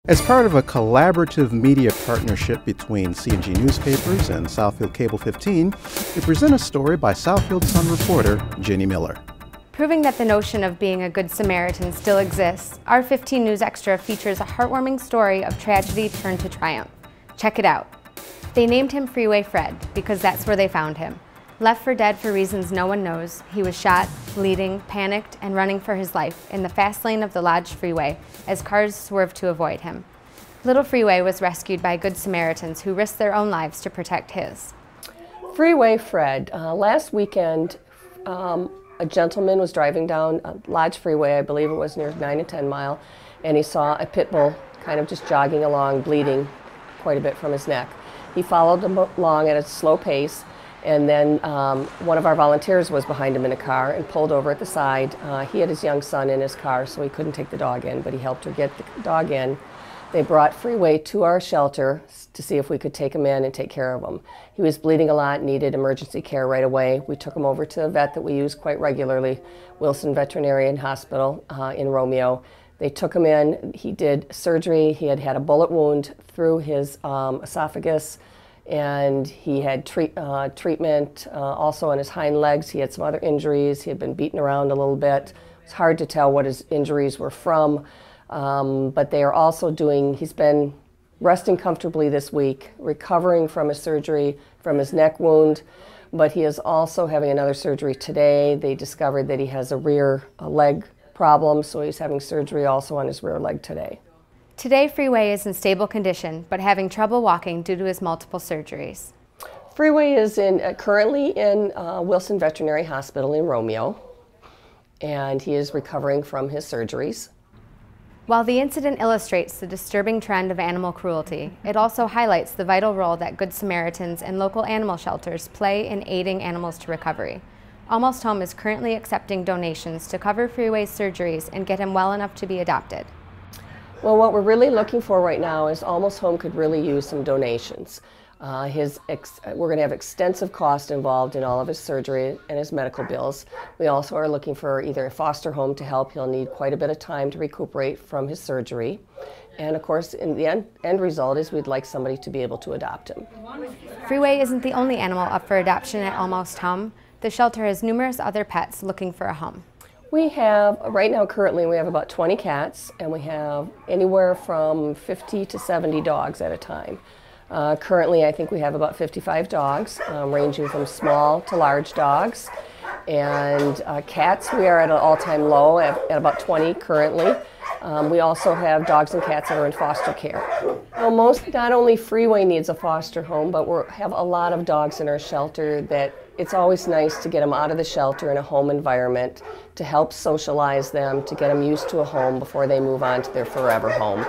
As part of a collaborative media partnership between C&G Newspapers and Southfield Cable 15, we present a story by Southfield Sun reporter Jennie Miller. Proving that the notion of being a Good Samaritan still exists, our 15 News Extra features a heartwarming story of tragedy turned to triumph. Check it out. They named him Freeway Fred because that's where they found him. Left for dead for reasons no one knows, he was shot, bleeding, panicked, and running for his life in the fast lane of the Lodge Freeway as cars swerved to avoid him. Little Freeway was rescued by Good Samaritans who risked their own lives to protect his. Freeway Fred. Last weekend, a gentleman was driving down Lodge Freeway, I believe it was near 9 and 10 Mile, and he saw a pit bull kind of just jogging along, bleeding quite a bit from his neck. He followed him along at a slow pace, and then one of our volunteers was behind him in a car and pulled over at the side. He had his young son in his car, so he couldn't take the dog in, but he helped her get the dog in. They brought Freeway to our shelter to see if we could take him in and take care of him. He was bleeding a lot, needed emergency care right away. We took him over to a vet that we use quite regularly, Wilson Veterinarian Hospital in Romeo. They took him in, he did surgery, he had had a bullet wound through his esophagus, and he had treatment also on his hind legs. He had some other injuries, he had been beaten around a little bit. It's hard to tell what his injuries were from. But they are also he's been resting comfortably this week, recovering from his surgery, from his neck wound, but he is also having another surgery today. They discovered that he has a rear leg problem, so he's having surgery also on his rear leg today. Today, Freeway is in stable condition, but having trouble walking due to his multiple surgeries. Freeway is currently in Wilson Veterinary Hospital in Romeo, and he is recovering from his surgeries. While the incident illustrates the disturbing trend of animal cruelty, it also highlights the vital role that Good Samaritans and local animal shelters play in aiding animals to recovery. Almost Home is currently accepting donations to cover Freeway's surgeries and get him well enough to be adopted. Well, what we're really looking for right now is Almost Home could really use some donations. We're going to have extensive cost involved in all of his surgery and his medical bills. We also are looking for either a foster home to help. He'll need quite a bit of time to recuperate from his surgery. And of course, in the end result is we'd like somebody to be able to adopt him. Freeway isn't the only animal up for adoption at Almost Home. The shelter has numerous other pets looking for a home. We have, right now currently, we have about 20 cats, and we have anywhere from 50 to 70 dogs at a time. Currently, I think we have about 55 dogs, ranging from small to large dogs. And cats, we are at an all-time low at about 20 currently. We also have dogs and cats that are in foster care. Well, not only Freeway needs a foster home, but we have a lot of dogs in our shelter that it's always nice to get them out of the shelter in a home environment, to help socialize them, to get them used to a home before they move on to their forever home.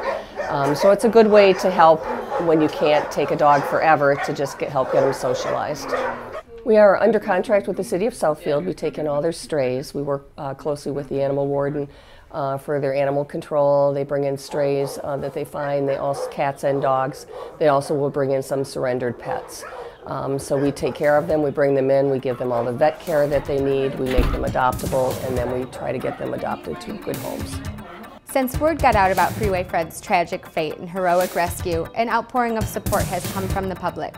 So it's a good way to help when you can't take a dog forever, to just help get them socialized. We are under contract with the City of Southfield. We take in all their strays. We work closely with the animal warden for their animal control. They bring in strays that they find, cats and dogs. They also will bring in some surrendered pets. So we take care of them, we bring them in, we give them all the vet care that they need, we make them adoptable, and then we try to get them adopted to good homes. Since word got out about Freeway Fred's tragic fate and heroic rescue, an outpouring of support has come from the public.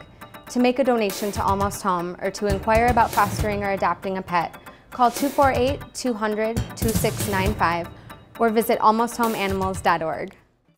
To make a donation to Almost Home or to inquire about fostering or adopting a pet, call 248-200-2695 or visit almosthomeanimals.org.